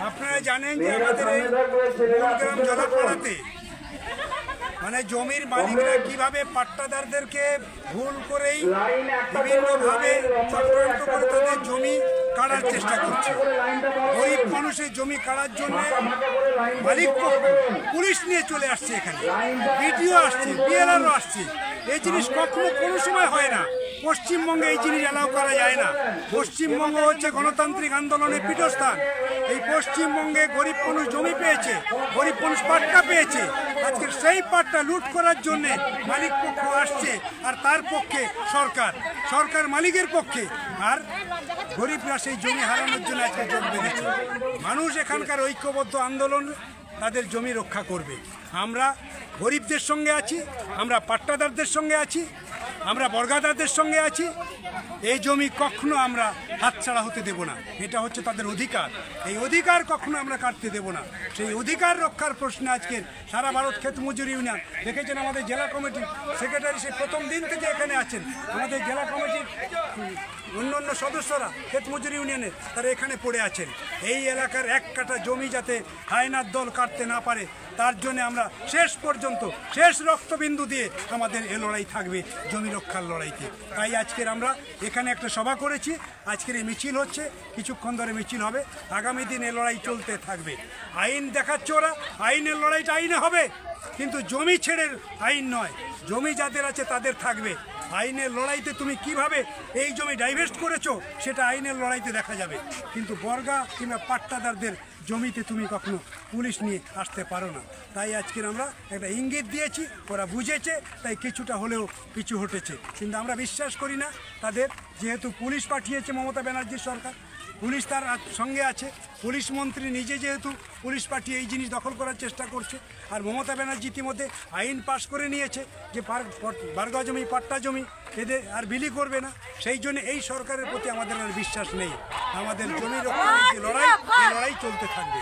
আপনারা জানেন যে আমাদের এই গ্রাম জলাপাড়াতে মানে জমির মালিকরা কিভাবে পাট্টাদারদেরকে ভুল করেই বিভিন্নভাবে চক্রান্ত করে তাদের জমি কাটার চেষ্টা করছে। গরিব মানুষের জমি কাটার জন্য মালিক পুলিশ নিয়ে চলে আসছে, এখানে বিডিও আসছে, বিএলআরও আসছে। এই জিনিস কখনো কোনো সময় হয় না। পশ্চিমবঙ্গে এই জিনিস অ্যালাউ করা যায় না। পশ্চিমবঙ্গ হচ্ছে গণতান্ত্রিক আন্দোলনের পীঠস্থান। এই পশ্চিমবঙ্গে গরিব মানুষ জমি পেয়েছে, গরিব মানুষ পাট্টা পেয়েছে। আজকে সেই পাট্টা লুট করার জন্যে মালিক পক্ষ আসছে, আর তার পক্ষে সরকার মালিকের পক্ষে, আর গরিবরা সেই জমি হারানোর জন্য আজকে যোগ বেঁধেছে। মানুষ এখানকার ঐক্যবদ্ধ আন্দোলন তাদের জমি রক্ষা করবে। আমরা গরিবদের সঙ্গে আছি, আমরা পাট্টাদারদের সঙ্গে আছি, আমরা বর্গাদারদের সঙ্গে আছি। এই জমি কখনো আমরা হাতছাড়া হতে দেব না। এটা হচ্ছে তাদের অধিকার। এই অধিকার কখনো আমরা কাটতে দেব না। সেই অধিকার রক্ষার প্রশ্নে আজকের সারা ভারত ক্ষেত মজুরি ইউনিয়ন, দেখেছেন আমাদের জেলা কমিটির সেক্রেটারি সে প্রথম দিন থেকে এখানে আছেন। আমাদের জেলা কমিটির অন্য সদস্যরা ক্ষেত মজুরি ইউনিয়নের তারা এখানে পড়ে আছেন। এই এলাকার এক কাঠা জমি যাতে হায়নার দল কাটতে না পারে, তার জন্য আমরা শেষ পর্যন্ত শেষ রক্তবিন্দু দিয়ে আমাদের এ লড়াই থাকবে, জমি রক্ষার লড়াইতে। তাই আজকের আমরা এখানে একটা সভা করেছি। আজকের এই মিছিল হচ্ছে, কিছুক্ষণ ধরে মিছিল হবে। আগামী দিন এ লড়াই চলতে থাকবে। আইন দেখাচ্ছে ওরা, আইনের লড়াইটা আইনে হবে, কিন্তু জমি ছেড়ে আইন নয়। জমি যাদের আছে তাদের থাকবে। আইনের লড়াইতে তুমি কিভাবে এই জমি ডাইভেস্ট করেছো সেটা আইনের লড়াইতে দেখা যাবে, কিন্তু বর্গা কিংবা পাট্টাদারদের জমিতে তুমি কখনো পুলিশ নিয়ে আসতে পারো না। তাই আজকের আমরা একটা ইঙ্গিত দিয়েছি, ওরা বুঝেছে, তাই কিছুটা হলেও পিছু হটেছে। কিন্তু আমরা বিশ্বাস করি না তাদের, যেহেতু পুলিশ পাঠিয়েছে মমতা ব্যানার্জির সরকার, পুলিশ তার সঙ্গে আছে। পুলিশ মন্ত্রী নিজে যেহেতু পুলিশ পাঠিয়ে এই জিনিস দখল করার চেষ্টা করছে, আর মমতা ব্যানার্জি ইতিমধ্যে আইন পাশ করে নিয়েছে যে বার্গা জমি, পাট্টা জমি এদের আর বিলি করবে না। সেই জন্য এই সরকারের প্রতি আমাদের আর বিশ্বাস নেই। আমাদের জমি রক্ষার যে লড়াই, এই লড়াই চলতে থাকবে।